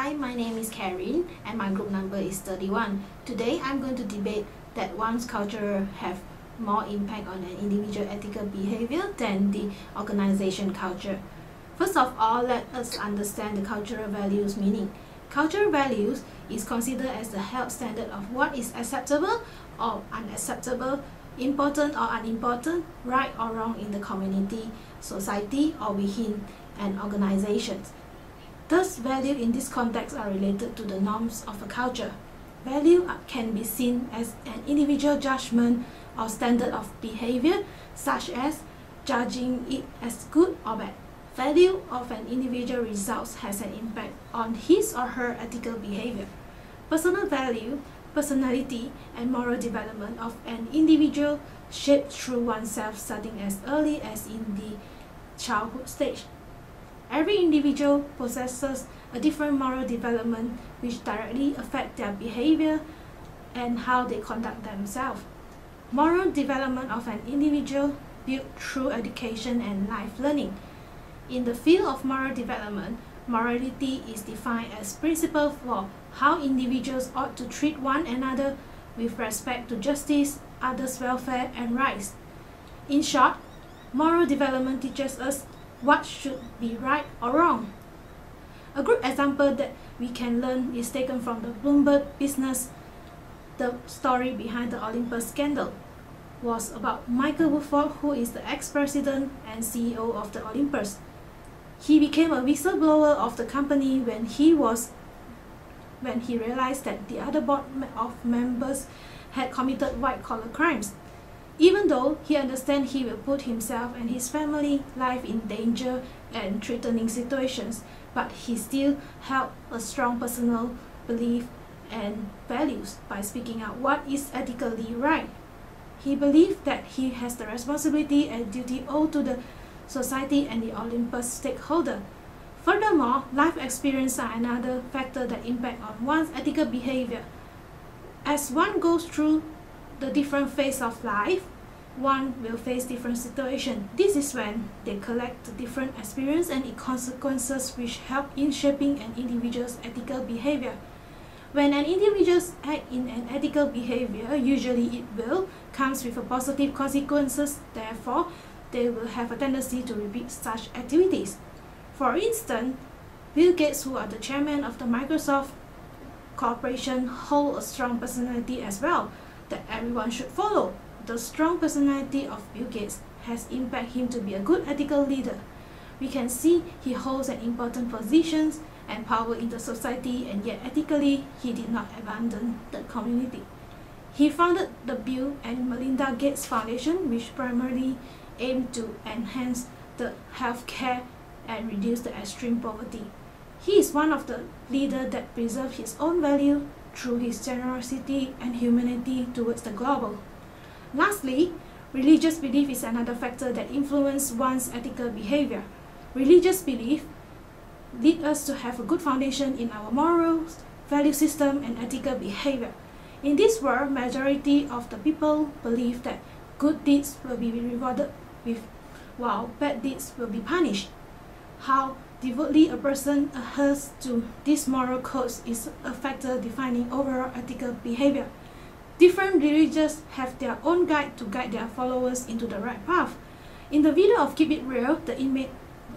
Hi, my name is Caryn and my group number is 31. Today I'm going to debate that one's culture have more impact on an individual ethical behavior than the organization culture. First of all, let us understand the cultural values meaning. Cultural values is considered as the health standard of what is acceptable or unacceptable, important or unimportant, right or wrong in the community, society or within an organization. Thus, value in this context are related to the norms of a culture. Value can be seen as an individual judgment or standard of behavior, such as judging it as good or bad. Value of an individual results has an impact on his or her ethical behavior. Personal value, personality, and moral development of an individual shaped through oneself starting as early as in the childhood stage. Every individual possesses a different moral development which directly affect their behavior and how they conduct themselves. Moral development of an individual built through education and life learning. In the field of moral development, morality is defined as principle for how individuals ought to treat one another with respect to justice, others' welfare, and rights. In short, moral development teaches us what should be right or wrong. A good example that we can learn is taken from the Bloomberg Business. The story behind the Olympus scandal was about Michael Woodford, who is the ex-president and CEO of the Olympus. He became a whistleblower of the company when he realized that the other board of members had committed white-collar crimes. Even though he understands he will put himself and his family life in danger and threatening situations, but he still held a strong personal belief and values by speaking out what is ethically right. He believed that he has the responsibility and duty owed to the society and the Olympus stakeholder. Furthermore, life experience are another factor that impact on one's ethical behavior. As one goes through the different phase of life, one will face different situations. This is when they collect the different experience and consequences which help in shaping an individual's ethical behavior. When an individual acts in an ethical behavior, usually it will comes with a positive consequences. Therefore, they will have a tendency to repeat such activities. For instance, Bill Gates, who are the chairman of the Microsoft Corporation, hold a strong personality as well that everyone should follow. The strong personality of Bill Gates has impacted him to be a good ethical leader. We can see he holds an important position and power in the society, and yet ethically he did not abandon the community. He founded the Bill and Melinda Gates Foundation, which primarily aimed to enhance the health care and reduce the extreme poverty. He is one of the leaders that preserve his own value through his generosity and humanity towards the global. Lastly, religious belief is another factor that influences one's ethical behavior. Religious belief lead us to have a good foundation in our morals, value system, and ethical behavior. In this world, majority of the people believe that good deeds will be rewarded with, while bad deeds will be punished. How devotedly a person adheres to these moral codes is a factor defining overall ethical behavior. Different religions have their own guide to guide their followers into the right path. In the video of Keep It Real, the inmate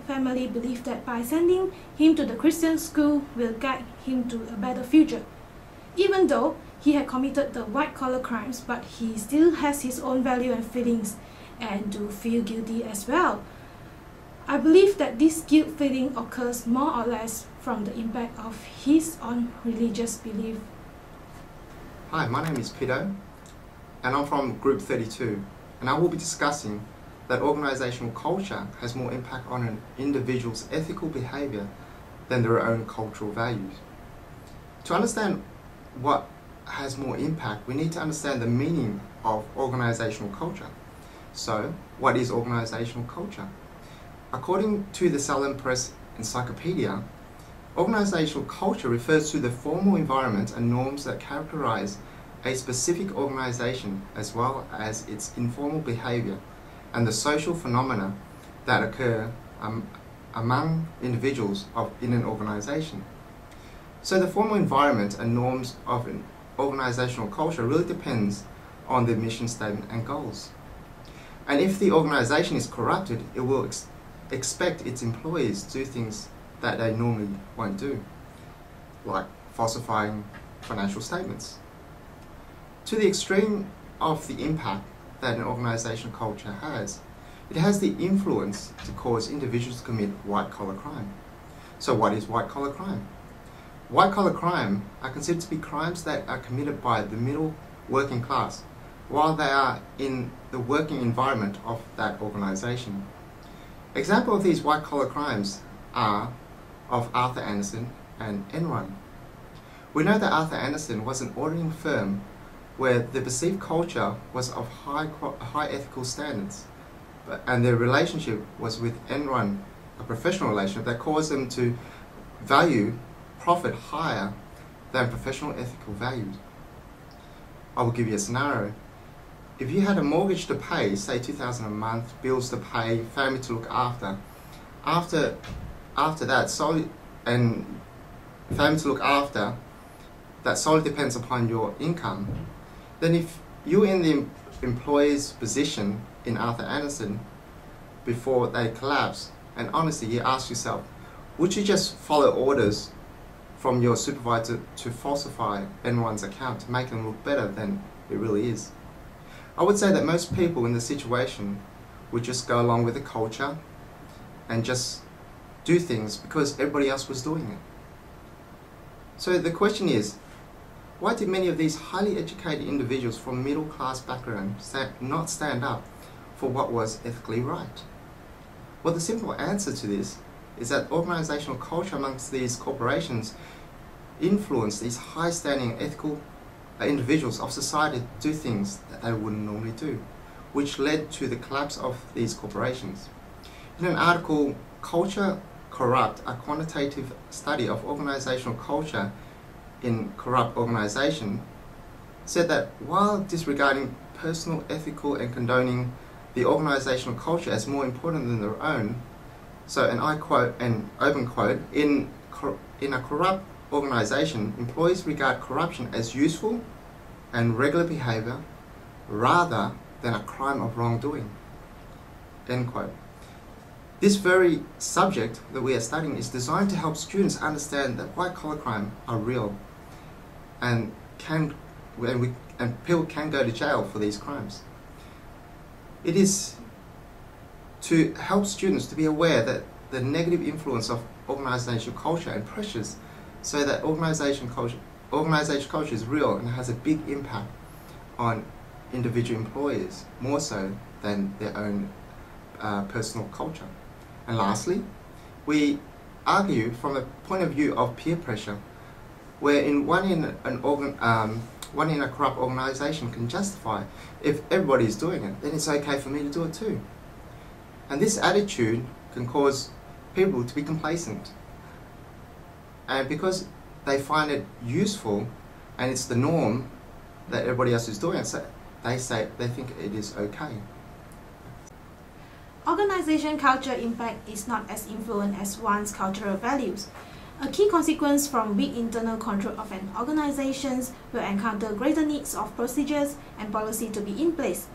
family believed that by sending him to the Christian school will guide him to a better future. Even though he had committed the white-collar crimes, but he still has his own value and feelings and to feel guilty as well. I believe that this guilt feeling occurs more or less from the impact of his own religious belief. Hi, my name is Pito and I'm from Group 32, and I will be discussing that organizational culture has more impact on an individual's ethical behavior than their own cultural values. To understand what has more impact, we need to understand the meaning of organizational culture. So, what is organizational culture? According to the Salon Press Encyclopedia, organizational culture refers to the formal environment and norms that characterize a specific organization, as well as its informal behavior and the social phenomena that occur among individuals in an organization. So the formal environment and norms of an organizational culture really depends on the mission statement and goals. And if the organization is corrupted, it will expect its employees to do things that they normally won't do, like falsifying financial statements. To the extreme of the impact that an organizational culture has, it has the influence to cause individuals to commit white-collar crime. So what is white-collar crime? White-collar crime are considered to be crimes that are committed by the middle working class while they are in the working environment of that organization. Examples of these white-collar crimes are of Arthur Andersen and Enron. We know that Arthur Andersen was an auditing firm where the perceived culture was of high ethical standards, and their relationship was with Enron, a professional relationship that caused them to value profit higher than professional ethical values. I will give you a scenario. If you had a mortgage to pay, say $2,000 a month, bills to pay, family to look after that solely, and family to look after, that solely depends upon your income, then if you're in the employee's position in Arthur Andersen before they collapse, and honestly you ask yourself, would you just follow orders from your supervisor to falsify Enron's account to make them look better than it really is? I would say that most people in the situation would just go along with the culture and just do things because everybody else was doing it. So the question is, why did many of these highly educated individuals from middle class backgrounds not stand up for what was ethically right? Well, the simple answer to this is that organizational culture amongst these corporations influenced these high-standing ethical individuals of society to do things that they wouldn't normally do, which led to the collapse of these corporations. In an article, Culture Corrupt, a quantitative study of organizational culture in corrupt organization, said that while disregarding personal, ethical, and condoning the organizational culture as more important than their own, so, and I quote, an open quote, in a corrupt organization, employees regard corruption as useful and regular behavior rather than a crime of wrongdoing, end quote. This very subject that we are studying is designed to help students understand that white-collar crime are real and people can go to jail for these crimes. It is to help students to be aware that the negative influence of organizational culture and pressures, so that organizational culture is real and has a big impact on individual employees, more so than their own personal culture. And lastly, we argue from a point of view of peer pressure, where one in a corrupt organization can justify, if everybody is doing it, then it's okay for me to do it too. And this attitude can cause people to be complacent. And because they find it useful and it's the norm that everybody else is doing it, so they think it is okay. Organization culture impact is not as influent as one's cultural values. A key consequence from weak internal control of an organization will encounter greater needs of procedures and policy to be in place.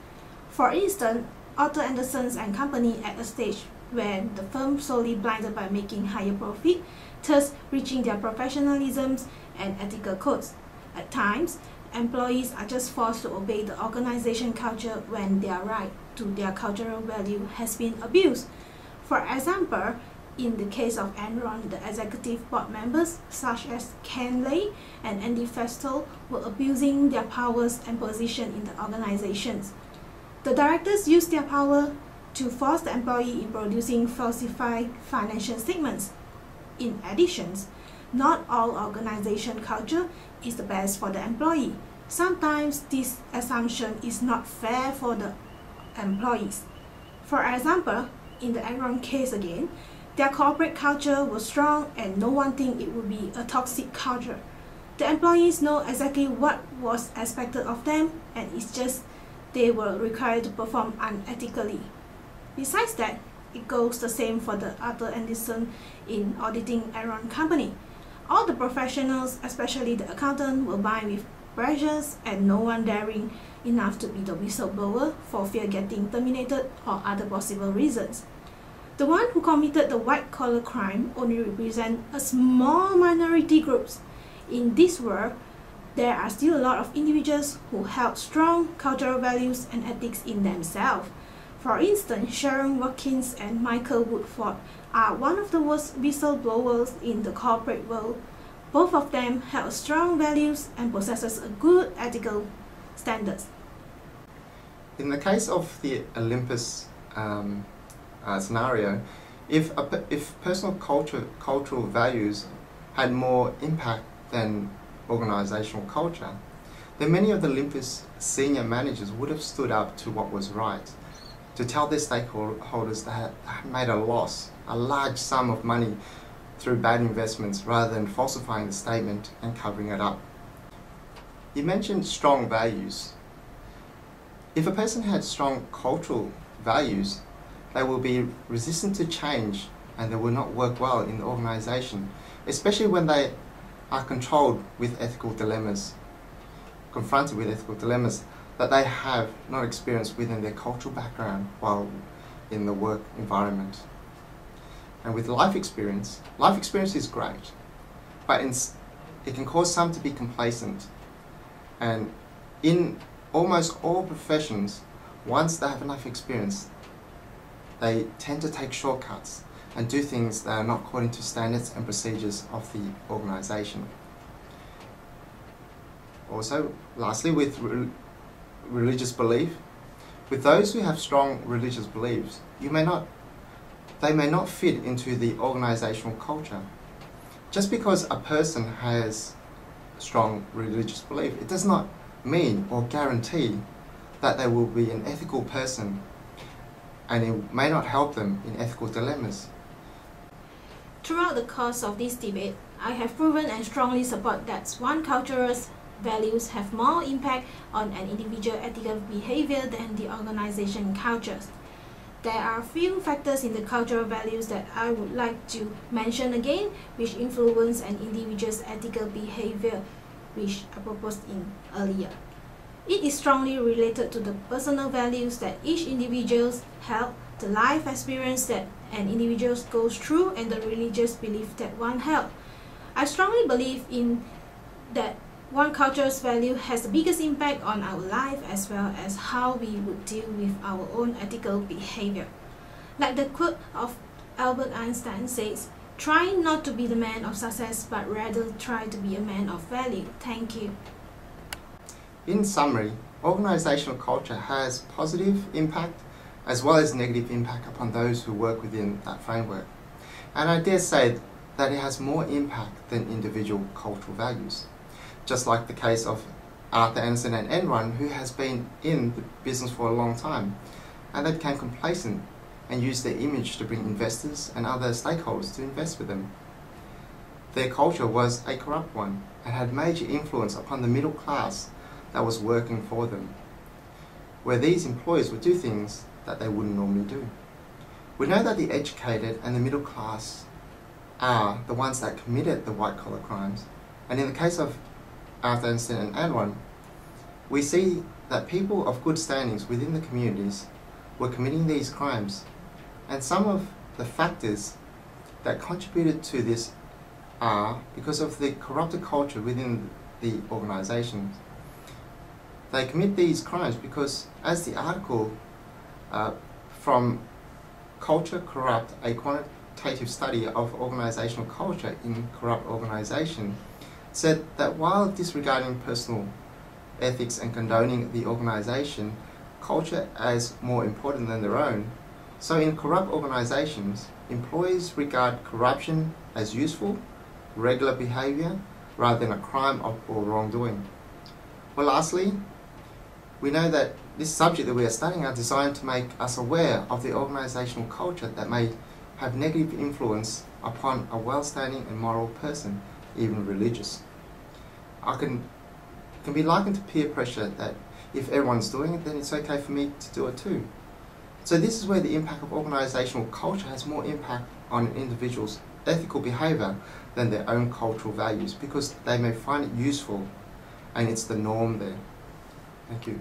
For instance, Arthur Andersen and Company at a stage when the firm solely blinded by making higher profit, thus reaching their professionalism and ethical codes. At times, employees are just forced to obey the organization culture when their right to their cultural value has been abused. For example, in the case of Enron, the executive board members such as Ken Lay and Andy Festel were abusing their powers and position in the organizations. The directors used their power to force the employee in producing falsified financial statements. In addition, not all organization culture is the best for the employee. Sometimes this assumption is not fair for the employees. For example, in the Enron case again, their corporate culture was strong and no one think it would be a toxic culture. The employees know exactly what was expected of them, and it's just they were required to perform unethically. Besides that, it goes the same for the Arthur Andersen in auditing Enron company. All the professionals, especially the accountant, will buy with pressures and no one daring enough to be the whistleblower for fear getting terminated or other possible reasons. The one who committed the white-collar crime only represent a small minority groups. In this world, there are still a lot of individuals who held strong cultural values and ethics in themselves. For instance, Sharon Watkins and Michael Woodford are one of the worst whistleblowers in the corporate world. Both of them held strong values and possesses a good ethical standards. In the case of the Olympus scenario, if personal cultural values had more impact than organisational culture, then many of the Olympus senior managers would have stood up to what was right, to tell their stakeholders they had made a loss, a large sum of money through bad investments, rather than falsifying the statement and covering it up. You mentioned strong values. If a person had strong cultural values, they will be resistant to change and they will not work well in the organisation, especially when they are controlled with ethical dilemmas, confronted with ethical dilemmas that they have not experienced within their cultural background while in the work environment. And with life experience is great, but it can cause some to be complacent. And in almost all professions, once they have enough experience, they tend to take shortcuts and do things that are not according to standards and procedures of the organisation. Also, lastly, with religious belief, with those who have strong religious beliefs, they may not fit into the organisational culture. Just because a person has strong religious belief, it does not mean or guarantee that they will be an ethical person, and it may not help them in ethical dilemmas. Throughout the course of this debate, I have proven and strongly support that one culture's values have more impact on an individual's ethical behavior than the organization cultures. There are few factors in the cultural values that I would like to mention again, which influence an individual's ethical behavior, which I proposed in earlier. It is strongly related to the personal values that each individual has, the life experience that an individual goes through, and the religious belief that one held. I strongly believe in that one culture's value has the biggest impact on our life as well as how we would deal with our own ethical behavior. Like the quote of Albert Einstein says, "Try not to be the man of success, but rather try to be a man of value." Thank you. In summary, organisational culture has positive impact as well as negative impact upon those who work within that framework. And I dare say that it has more impact than individual cultural values. Just like the case of Arthur Andersen and Enron, who has been in the business for a long time, and they became complacent and used their image to bring investors and other stakeholders to invest with them. Their culture was a corrupt one and had major influence upon the middle class that was working for them, where these employees would do things that they wouldn't normally do. We know that the educated and the middle class are the ones that committed the white-collar crimes, and in the case of Arthur Andersen and Enron, we see that people of good standings within the communities were committing these crimes, and some of the factors that contributed to this are because of the corrupted culture within the organisations. They commit these crimes because, as the article from Culture Corrupt, a quantitative study of organisational culture in corrupt organisation, said that while disregarding personal ethics and condoning the organisation culture as more important than their own, so in corrupt organisations, employees regard corruption as useful, regular behaviour, rather than a crime or wrongdoing. Well, lastly, we know that this subject that we are studying are designed to make us aware of the organisational culture that may have negative influence upon a well-standing and moral person, even religious. Can be likened to peer pressure, that if everyone's doing it, then it's okay for me to do it too. So this is where the impact of organisational culture has more impact on an individual's ethical behaviour than their own cultural values, because they may find it useful and it's the norm there. Thank you.